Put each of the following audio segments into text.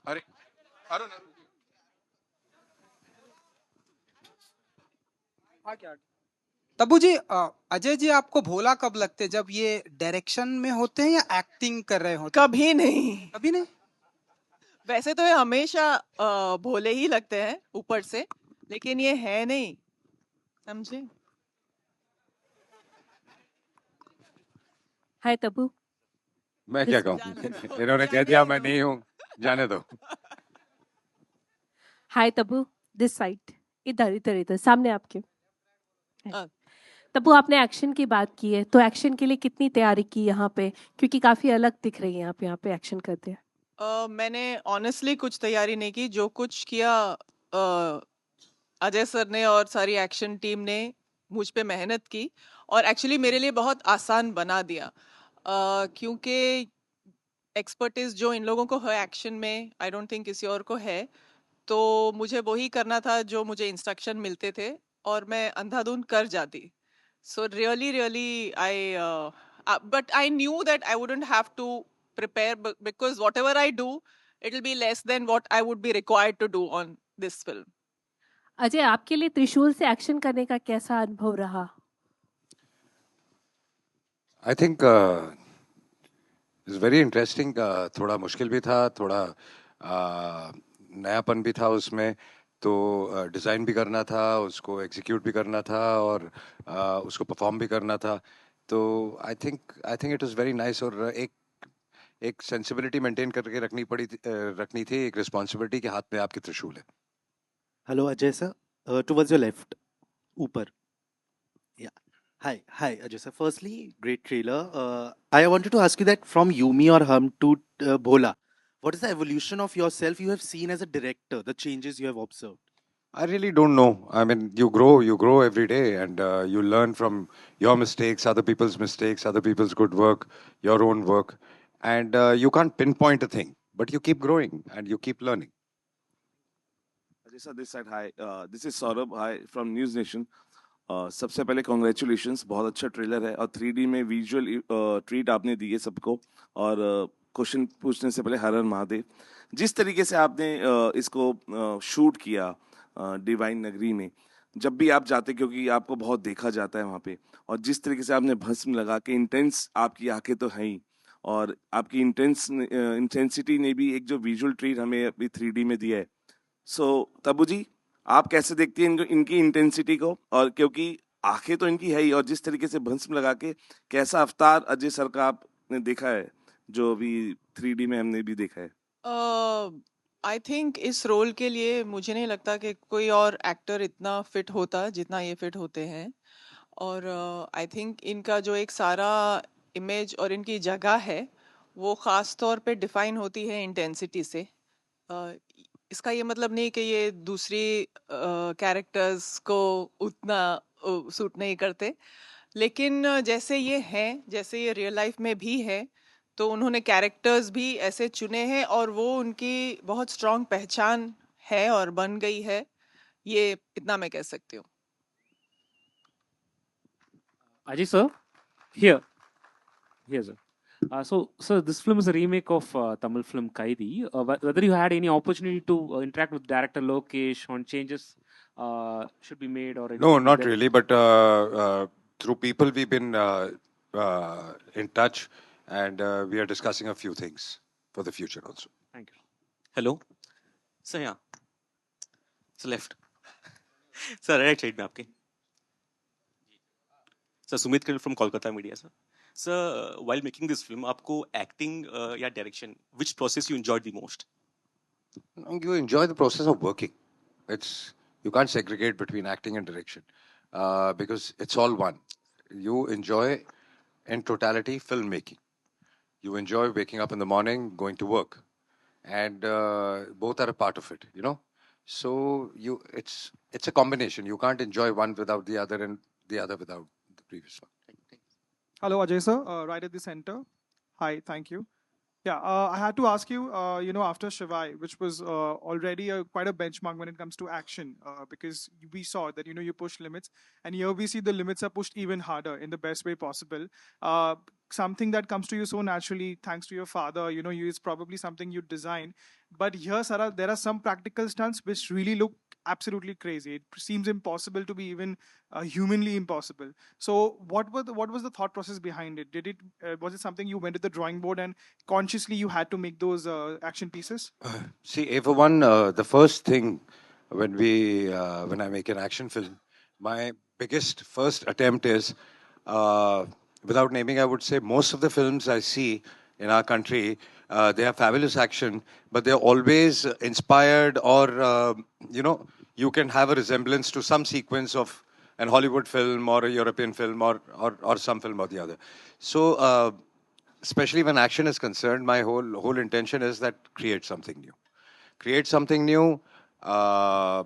अरे अरुण हाँ क्या तब्बू जी, अजय जी आपको भोला कब लगते हैं? जब ये डायरेक्शन में होते हैं या एक्टिंग कर रहे होते हैं? कभी नहीं। कभी नहीं। वैसे तो ये हमेशा भोले ही लगते हैं ऊपर से, लेकिन ये है नहीं, समझे? हाय तबू। मैं क्या कहूँ इन्होंने कह दिया मैं नहीं हूँ, जाने दो। हाय तबू, दिस साइड। इधर इधर इधर सामने आपके। अ, तबू, आपने एक्शन की बात की है, तो एक्शन के लिए कितनी तैयारी की यहाँ पे? क्योंकि काफी अलग दिख रही है आप यहाँ पे एक्शन करते हैं। मैंने ऑनेस्टली कुछ तैयारी नहीं की, जो कुछ किया अजय सर ने और सारी एक्शन टीम ने मुझ पे मेहनत की और एक्चुअली मेरे लिए बहुत आसान बना दिया, क्योंकि एक्सपर्टीज जो इन लोगों को है एक्शन में, आई डोंट थिंक किसी और को है। तो मुझे वही करना था जो मुझे इंस्ट्रक्शन मिलते थे और मैं अंधाधुंध कर जाती। So really really I but I knew that I wouldn't have to prepare because whatever I do it will be less than what I would be required to do on this film. Ajay, आपके लिए त्रिशूल से action करने का कैसा अनुभव रहा? I think it's very interesting. थोड़ा मुश्किल भी था, थोड़ा नयापन भी था उसमें। तो डिज़ाइन भी करना था, उसको एग्जीक्यूट भी करना था और उसको परफॉर्म भी करना था। तो I think it was very nice. और एक सेंसिबिलिटी मेंटेन करके रखनी थी, एक रिस्पॉन्सिबिलिटी के हाथ में आपके त्रिशूल है। Hello Ajay sir, towards your left, ऊपर. Yeah. Hi, Ajay sir. Firstly, great trailer. I wanted to ask you that from Yumi or Hum to Bhola, what is the evolution of yourself you have seen as a director, the changes you have observed? I really don't know. I mean, you grow every day, and you learn from your mistakes, other people's mistakes, other people's good work, your own work, and you can't pinpoint a thing, but you keep growing and you keep learning. Ajay sir, this side, hi. This is Saurabh, hi, from News Nation. सबसे पहले congratulations, बहुत अच्छा trailer है और 3D में visual treat आपने दी है सबको। और क्वेश्चन पूछने से पहले हर हर महादेव। जिस तरीके से आपने इसको शूट किया डिवाइन नगरी में, जब भी आप जाते, क्योंकि आपको बहुत देखा जाता है वहाँ पे, और जिस तरीके से आपने भस्म लगा के, इंटेंस आपकी आंखें तो हैं ही, और आपकी इंटेंसिटी ने भी एक जो विजुअल ट्रीट हमें अभी 3D में दिया है। सो तबू जी, आप कैसे देखती हैं इनकी इंटेंसिटी को? और क्योंकि आंखें तो इनकी है ही, और जिस तरीके से भस्म लगा के, कैसा अवतार अजय सर का आपने देखा है, जो अभी 3D में हमने भी देखा है? आई थिंक इस रोल के लिए मुझे नहीं लगता कि कोई और एक्टर इतना फिट होता जितना ये फिट होते हैं। और आई थिंक इनका जो एक सारा इमेज और इनकी जगह है वो ख़ास तौर पे डिफाइन होती है इंटेंसिटी से। अ, इसका ये मतलब नहीं कि ये दूसरी कैरेक्टर्स को उतना सूट नहीं करते, लेकिन जैसे ये हैं, जैसे ये रियल लाइफ में भी है, तो उन्होंने कैरेक्टर्स भी ऐसे चुने हैं और वो उनकी बहुत स्ट्रांग पहचान है और बन गई है, ये इतना मैं कह सकती हूँ। Ajay sir, here, here sir. So this film is a remake of Tamil film Kaidi. Whether you had any opportunity to interact with director Lokesh on changes should be made or No, anything like not that? really, but through people we've been in touch, and we are discussing a few things for the future also. Thank you. Hello sir, यहाँ sir left, sir right side में आपके। Sir Sumit किल from Kolkata media. Sir while making this film, आपको acting या direction, which process you enjoyed the most? You enjoy the process of working. You can't segregate between acting and direction because it's all one. You enjoy in totality filmmaking. You enjoy waking up in the morning, going to work, and both are a part of it. So it's a combination. You can't enjoy one without the other, and the other without the previous one. Hello, Ajay sir, right at the center. Hi, thank you. Yeah, I had to ask you, after Shivai, which was already quite a benchmark when it comes to action, because we saw that, you push limits, and here we see the limits are pushed even harder in the best way possible. something that comes to you so naturally thanks to your father. It's probably something you design. But here, Sarah, there are some practical stunts which really look absolutely crazy. It seems impossible to be even humanly impossible. So, what was the thought process behind it? Was it something you went to the drawing board and consciously you had to make those action pieces? See, for one, the first thing when I make an action film, my biggest first attempt is, uh, without naming, I would say most of the films I see in our country, they have fabulous action, but they're always inspired, or you can have a resemblance to some sequence of an Hollywood film or a European film, or some film or the other. So. Especially when action is concerned, my whole intention is that create something new, uh,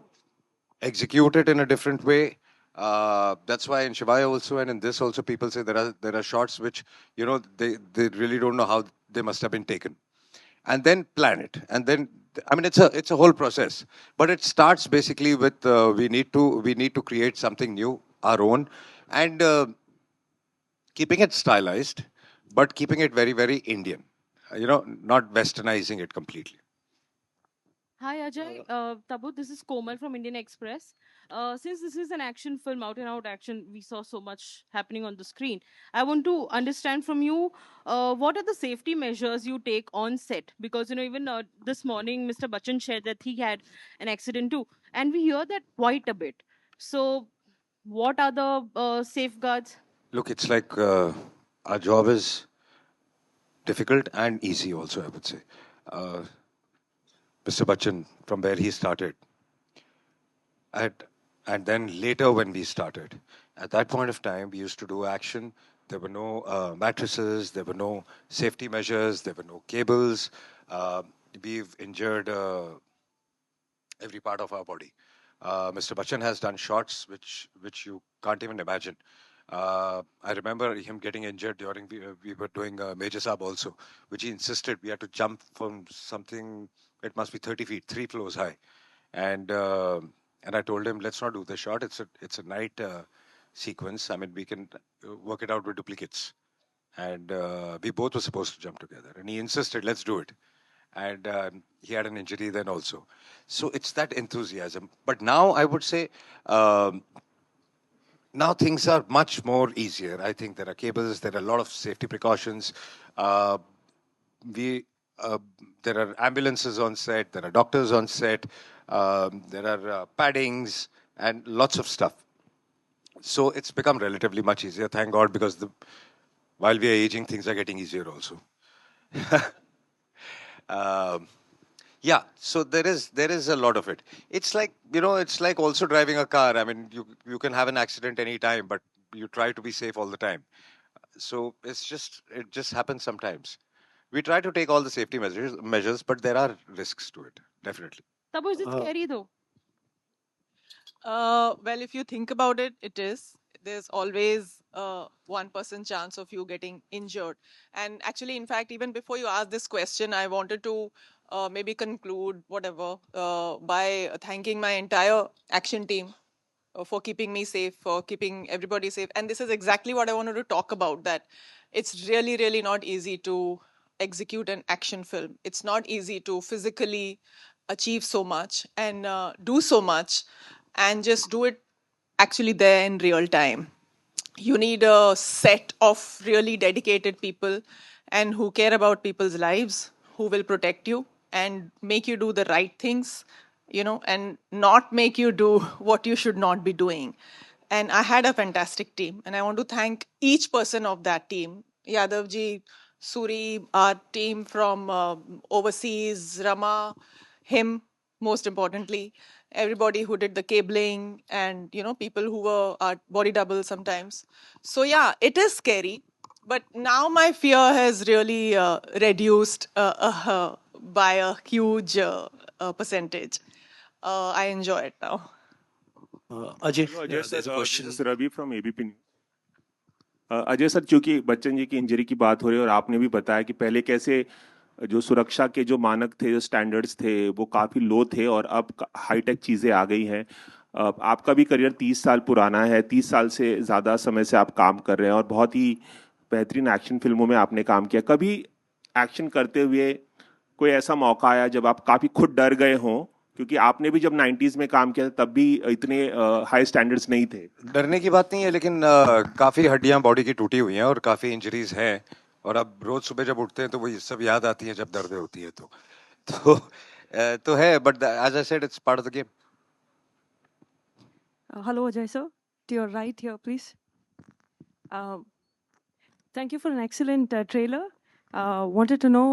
execute it in a different way. That's why in Shivaya also and in this also, people say there are shots which they really don't know how they must have been taken, and then plan it, and then I mean it's a whole process. But it starts basically with we need to create something new, our own, and keeping it stylized, but keeping it very, very Indian. Not westernizing it completely. Hi Ajay, Tabu, this is Komal from Indian Express. Since this is an action film, out and out action, we saw so much happening on the screen. I want to understand from you, what are the safety measures you take on set? Because even this morning, Mr. Bachchan shared that he had an accident too, and we hear that quite a bit. So, what are the safeguards? Look, it's like our job is difficult and easy also, I would say. Uh, Mr. Bachchan, from where he started, at, and then later when we started, at that point of time, we used to do action. There were no mattresses, there were no safety measures, there were no cables. Uh, we've injured every part of our body. Mr. Bachchan has done shots which you can't even imagine. I remember him getting injured during we were doing Major Saab also, which he insisted we had to jump from something. It must be 30 feet, 3 floors high, and I told him, let's not do the shot. It's a night sequence. I mean, we can work it out with duplicates, and we both were supposed to jump together. And he insisted, let's do it. And he had an injury then also. So it's that enthusiasm. But now I would say, now things are much more easier. I think there are cables, there are a lot of safety precautions. We There are ambulances on set, there are doctors on set, there are paddings and lots of stuff. So it's become relatively much easier, thank God, because while we are aging, things are getting easier also. Um, yeah, so there is a lot of it. It's like it's like also driving a car. I mean, you can have an accident anytime, but you try to be safe all the time. So it just happens sometimes. We try to take all the safety measures, but there are risks to it, definitely. Tabu, is it Uh, scary though? Well, if you think about it, it is. There's always 1% chance of you getting injured. And actually, in fact, even before you asked this question, I wanted to maybe conclude whatever by thanking my entire action team for keeping me safe, for keeping everybody safe. And this is exactly what I wanted to talk about, that it's really, really not easy to execute an action film. It's not easy to physically achieve so much and do so much and just do it actually there in real time. You need a set of really dedicated people and who care about people's lives, who will protect you and make you do the right things, and not make you do what you should not be doing. And I had a fantastic team, and I want to thank each person of that team. Yadavji, Suri, our team from overseas, Rama, him, most importantly, everybody who did the cabling, and people who were our body double sometimes. So yeah, it is scary, but now my fear has really reduced by a huge percentage. I enjoy it now. Ajay, Hello, Ajay sir. there's a This question. is Ravi from ABP News. Ajay sir, क्योंकि बच्चन जी की injury की बात हो रही है और आपने भी बताया कि पहले कैसे जो सुरक्षा के जो मानक थे, जो स्टैंडर्ड्स थे, वो काफ़ी लो थे और अब हाईटेक चीज़ें आ गई हैं. आपका भी करियर 30 साल पुराना है, 30 साल से ज़्यादा समय से आप काम कर रहे हैं और बहुत ही बेहतरीन एक्शन फिल्मों में आपने काम किया, कभी एक्शन करते हुए कोई ऐसा मौका आया जब आप काफी खुद डर गए हों, क्योंकि आपने भी जब 90s में काम किया तब भी इतने हाई स्टैंडर्ड्स नहीं थे? डरने की बात नहीं है, लेकिन काफी हड्डियां बॉडी की टूटी हुई हैं और काफी इंजरीज हैं, और अब रोज सुबह जब उठते हैं तो वो ये सब याद आती है जब दर्द होती है तो है, but as I said, it's part of the game. Hello, Ajay sir. To your right here, please. Thank you for an excellent trailer. Wanted to know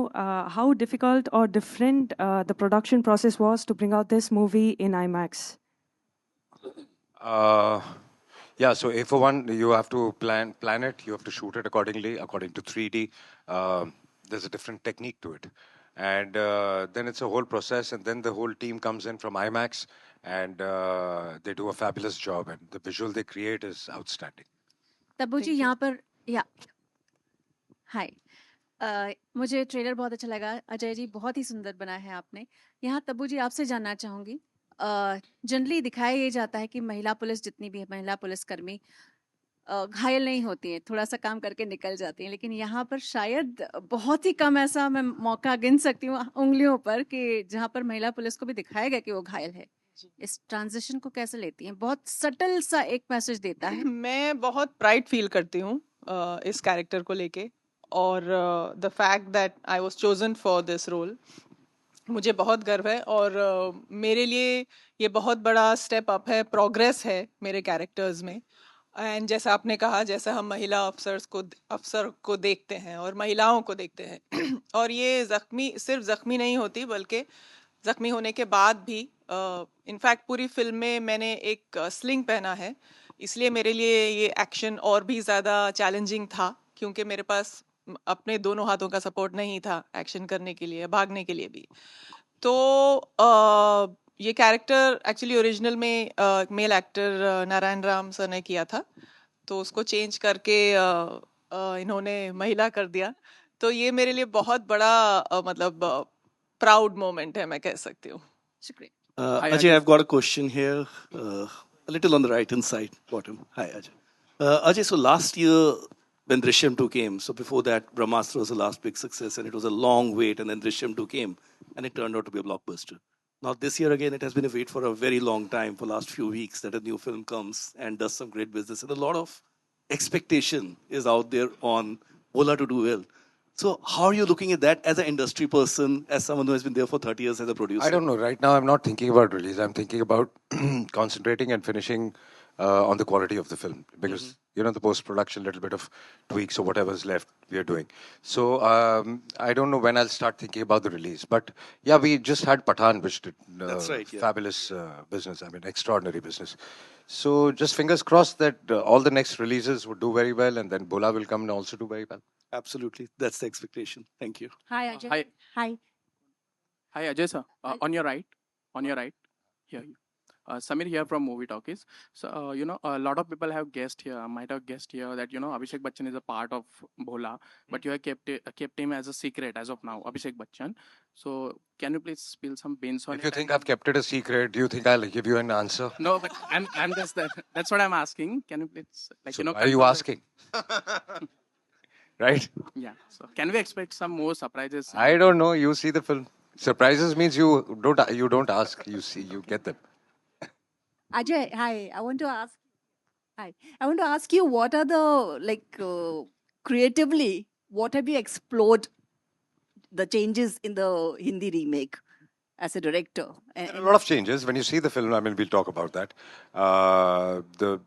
how difficult or different the production process was to bring out this movie in IMAX. Yeah, so A for one, you have to plan it. You have to shoot it according to 3D. There's a different technique to it, and then it's a whole process. And then the whole team comes in from IMAX, and they do a fabulous job. And the visual they create is outstanding. Tabu ji यहाँ पर या हाय मुझे trailer बहुत अच्छा लगा। अजय जी बहुत ही सुंदर बना है आपने। यहाँ तब्बू जी आपसे जानना चाहूँगी, जनरली दिखाया ये जाता है कि महिला पुलिस जितनी भी है, महिला पुलिसकर्मी घायल नहीं होती हैं, थोड़ा सा काम करके निकल जाती हैं, लेकिन यहाँ पर शायद बहुत ही कम ऐसा मैं मौका गिन सकती हूँ उंगलियों पर कि जहाँ पर महिला पुलिस को भी दिखाया गया कि वो घायल है। इस ट्रांजिशन को कैसे लेती हैं? बहुत सटल सा एक मैसेज देता है। मैं बहुत प्राइड फील करती हूँ इस कैरेक्टर को लेके, और the fact that I was chosen for this role, मुझे बहुत गर्व है। और मेरे लिए ये बहुत बड़ा स्टेप अप है, प्रोग्रेस है मेरे कैरेक्टर्स में। एंड जैसा आपने कहा, जैसा हम महिला अफसर को देखते हैं और महिलाओं को देखते हैं और ये सिर्फ जख्मी नहीं होती, बल्कि जख्मी होने के बाद भी इनफैक्ट पूरी फिल्म में मैंने एक स्लिंग पहना है, इसलिए मेरे लिए ये एक्शन और भी ज़्यादा चैलेंजिंग था, क्योंकि मेरे पास अपने दोनों हाथों का सपोर्ट नहीं था एक्शन करने के लिए, भागने के लिए भी। तो ये कैरेक्टर एक्चुअली ओरिजिनल में male actor Narayan Ram sir ने किया था, तो उसको चेंज करके इन्होंने महिला कर दिया। तो ये मेरे लिए बहुत बड़ा मतलब प्राउड मोमेंट है, मैं कह सकती हूँ। शुक्रिया। Ajay, I've got a question here, a little on the right hand side, bottom. Hi, Ajay. Ajay, so last year when Drishyam 2 came, so before that, Brahmastra was the last big success, and it was a long wait, and then Drishyam 2 came, and it turned out to be a blockbuster. Now this year again, it has been a wait for a very long time, for last few weeks, that a new film comes and does some great business, and a lot of expectation is out there on BHOLAA to do well. So how are you looking at that as an industry person, as someone who has been there for 30 years as a producer? I don't know. Right now, I'm not thinking about release. I'm thinking about concentrating and finishing on the quality of the film, because the post-production, little bit of tweaks or whatever's left, we are doing. So I don't know when I'll start thinking about the release. But yeah, we just had Pathan, which did That's right, yeah. fabulous business. I mean, extraordinary business. So just fingers crossed that all the next releases would do very well, and then BHOLAA will come and also do very well. Absolutely, that's the expectation. Thank you. Hi Ajay. Hi. Hi. Hi, Ajay sir. On your right. Here. Samir here from Movie Talkies. So, a lot of people have guessed here, might have guessed here that, Abhishek Bachchan is a part of BHOLAA, but you have kept him as a secret as of now, Abhishek Bachchan. So, can you please spill some beans on If you think I've kept it a secret, do you think I'll give you an answer? No, but I'm just that's what I'm asking. Can you please, So why are you asking? Right? Yeah. So, can we expect some more surprises? I don't know. You see the film. Surprises means you don't ask. You see, you get them. Ajay, hi. I want to ask you, what are the creatively, what have you explored the changes in the Hindi remake as a director? There are a lot of changes. When you see the film, I mean, we'll talk about that. The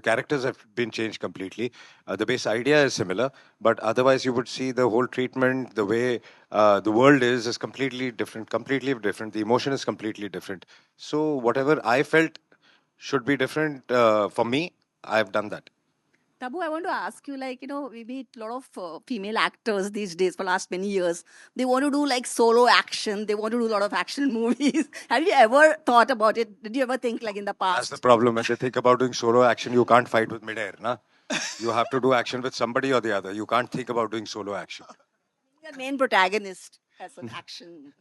characters have been changed completely. The base idea is similar, but otherwise you would see the whole treatment, the way the world is completely different. The emotion is completely different. So whatever I felt should be different for me, I've done that. Tabu, I want to ask you, we meet a lot of female actors these days for last many years. They want to do solo action. They want to do a lot of action movies. Have you ever thought about it? Did you ever think in the past? That's the problem. When they think about doing solo action, you can't fight with midair, na? You have to do action with somebody or the other. You can't think about doing solo action. The main protagonist has an action.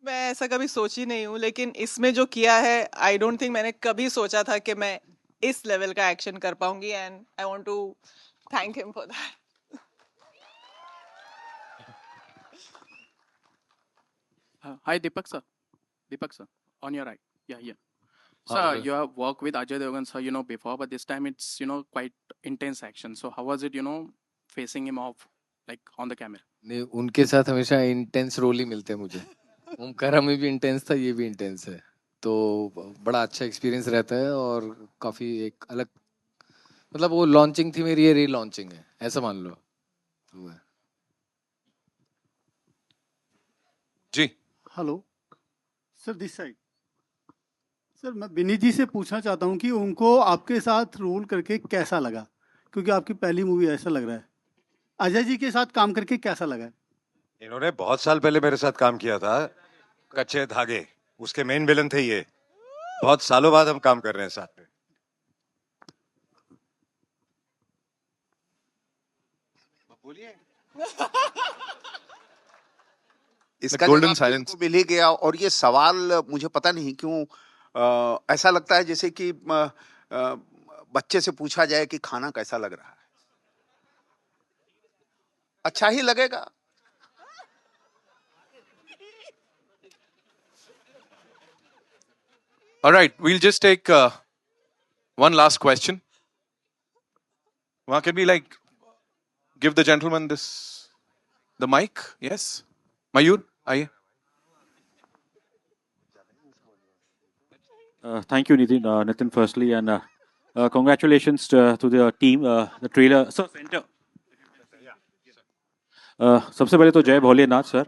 मैं ऐसा कभी सोची नहीं हूँ, लेकिन इसमें जो किया है, आई डोंट थिंक मैंने कभी सोचा था कि मैं इस लेवल का एक्शन कर पाऊंगी, and I want to thank him for that. Hi, Deepak sir. Deepak sir, on your right. Yeah, yeah. Sir, you have worked with Ajay Devgn sir, before, but this time it's, quite intense action. So how was it, facing him off, like on the camera? नहीं, उनके साथ हमेशा intense role ही मिलते हैं मुझे। ओमकारा में भी intense था, ये भी इंटेंस है। तो बड़ा अच्छा एक्सपीरियंस रहता है और काफ़ी एक अलग, मतलब वो लॉन्चिंग थी मेरी, ये री-लॉन्चिंग है, ऐसा मान लो। वो है। जी। Hello sir, this side. Sir, मैं विनीत जी से पूछना चाहता हूँ कि उनको आपके साथ रोल करके कैसा लगा, क्योंकि आपकी पहली मूवी ऐसा लग रहा है। अजय जी के साथ काम करके कैसा लगा? इन्होंने बहुत साल पहले मेरे साथ काम किया था, कच्चे धागे, उसके मेन विलन थे ये। बहुत सालों बाद हम काम कर रहे हैं साथ में। बोलिए। इसका गोल्डन साइलेंस मिल ही गया। और ये सवाल मुझे पता नहीं क्यों ऐसा लगता है जैसे कि बच्चे से पूछा जाए कि खाना कैसा लग रहा है। अच्छा ही लगेगा। All right, we'll just take one last question. Can we give the gentleman the mic? Yes, Mayur, aye. Thank you, Nitin, firstly, and congratulations to the team. The trailer, so center. सबसे पहले तो जय Bholenath sir.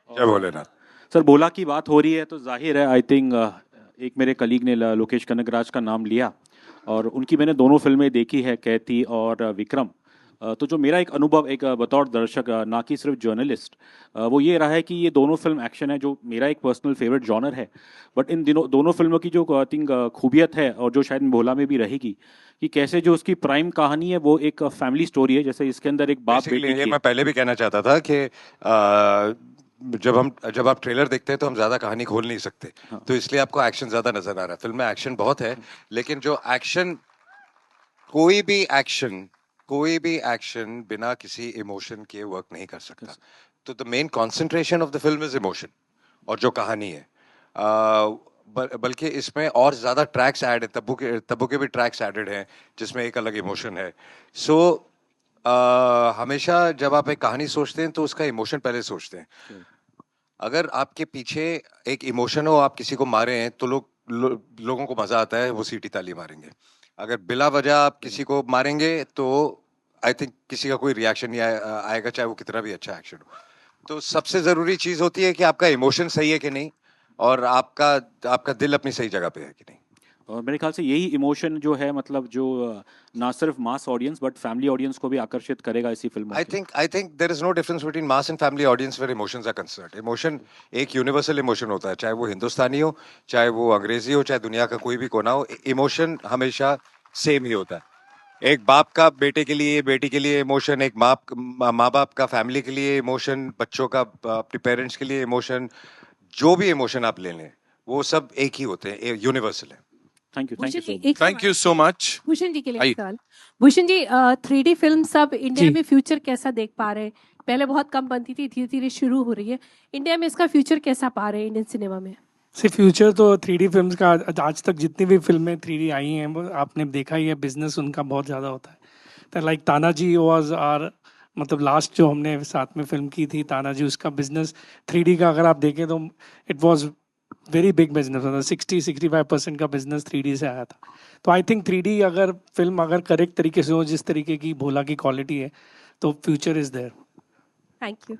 जय Bholenath. Sir, भोला की बात हो रही है तो जाहिर है, आई थिंक एक मेरे कलीग ने लोकेश कनगराज का नाम लिया और उनकी मैंने दोनों फिल्में देखी है, कैथी और विक्रम। तो जो मेरा एक अनुभव एक बतौर दर्शक, ना कि सिर्फ जर्नलिस्ट, वो ये रहा है कि ये दोनों फिल्म एक्शन है, जो मेरा एक पर्सनल फेवरेट जॉनर है। बट इन दोनों फिल्मों की जो आई थिंक खूबियत है और जो शायद भोला में भी रहेगी, कि कैसे जो उसकी प्राइम कहानी है वो एक फैमिली स्टोरी है। जैसे इसके अंदर एक बाप बेटे ये मैं पहले भी कहना चाहता था कि जब आप ट्रेलर देखते हैं तो हम ज्यादा कहानी खोल नहीं सकते। हाँ। तो इसलिए आपको एक्शन ज्यादा नजर आ रहा है। फिल्म में एक्शन बहुत है, लेकिन जो एक्शन, कोई भी एक्शन बिना किसी इमोशन के वर्क नहीं कर सकता। तो the main concentration of the film is emotion और जो कहानी है। बल्कि इसमें और ज्यादा ट्रैक्स ऐड है, तब्बू के भी ट्रैक्स एडेड हैं जिसमें एक अलग इमोशन है। सो हमेशा जब आप एक कहानी सोचते हैं तो उसका इमोशन पहले सोचते हैं। अगर आपके पीछे एक इमोशन हो, आप किसी को मारे हैं तो लोगों को मजा आता है, वो सीटी ताली मारेंगे। अगर बिला वजह आप किसी को मारेंगे तो आई थिंक किसी का कोई रिएक्शन नहीं आएगा, चाहे वो कितना भी अच्छा एक्शन हो। तो सबसे जरूरी चीज होती है कि आपका इमोशन सही है कि नहीं, और आपका दिल अपनी सही जगह पे है कि नहीं। और मेरे ख्याल से यही इमोशन जो है, मतलब जो ना सिर्फ mass audience but family audience को भी आकर्षित करेगा इसी फिल्म में। I think there is no difference between mass and family audience where emotions are concerned. Emotion एक यूनिवर्सल इमोशन होता है, चाहे वो हिंदुस्तानी हो, चाहे वो अंग्रेजी हो, चाहे दुनिया का कोई भी कोना हो, इमोशन हमेशा सेम ही होता है। एक बाप का बेटे के लिए, बेटी के लिए इमोशन, एक माँ बाप का फैमिली के लिए इमोशन, बच्चों का अपने पेरेंट्स के लिए इमोशन, जो भी इमोशन आप ले लें वो सब एक ही होते हैं, यूनिवर्सल है। Thank you so much. Bhushan ji के लिए एक सवाल। भूषण जी, 3D फिल्म सब इंडिया में फ्यूचर कैसा देख पा रहे हैं? पहले बहुत कम बनती थी, धीरे धीरे शुरू हो रही है। इंडिया में इसका फ्यूचर कैसा पा रहे हैं इंडियन सिनेमा में? सिर्फ फ्यूचर तो 3D फिल्म्स का आज तक जितनी भी फिल्में 3D आई हैं वो आपने देखा ही है, बिजनेस उनका बहुत ज़्यादा होता है। तो लाइक तानाजी वाज आर, मतलब लास्ट जो हमने साथ में फिल्म की थी तानाजी, उसका बिजनेस 3D का अगर आप देखें तो it was very big business, मतलब 60-65% का बिजनेस 3D से आया था। तो आई थिंक 3D अगर फिल्म अगर करेक्ट तरीके से हो, जिस तरीके की भोला की क्वालिटी है, तो future is there. Thank you.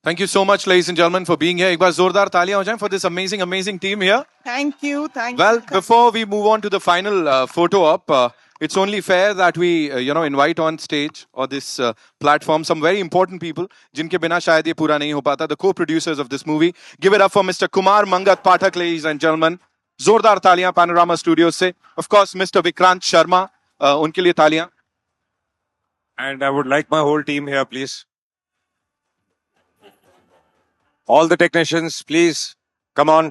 Thank you so much, ladies and gentlemen, for being here. एक बार जोरदार तालियां हो जाएं for this amazing team here. Thank you. Well, before we move on to the final photo op, it's only fair that we, invite on stage or this platform some very important people, जिनके बिना शायद ये पूरा नहीं हो पाता. The co-producers of this movie. Give it up for Mr. Kumar Mangat Pathak, ladies and gentlemen. जोरदार तालियां Panorama Studios से. Of course, Mr. Vikrant Sharma, उनके लिए तालियां. And I would like my whole team here, please. All the technicians, please, come on,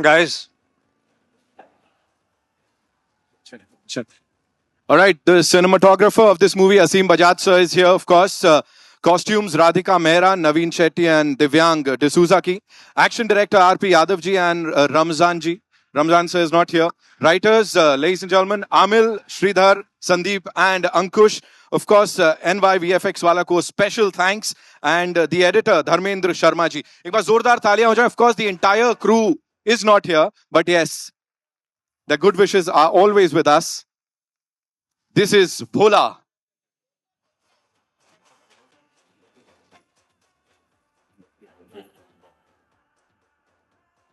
guys. All right, the cinematographer of this movie, Asim Bajaj sir, is here, of course. Costumes Radhika Mehra, Naveen Shetty and Divyang D'Souza ki. Action director R.P. Yadav ji and Ramzan ji. Ramzan sir is not here. Writers, ladies and gentlemen, Amil, Sridhar, Sandeep and Ankush. Of course, NY VFX wala ko special thanks. And the editor, Dharmendra Sharma ji. एक बार जोरदार तालियां हो जाए. Of course, the entire crew is not here. But yes, the good wishes are always with us. This is BHOLAA.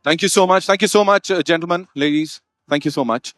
Thank you so much. Thank you so much, gentlemen, ladies. Thank you so much.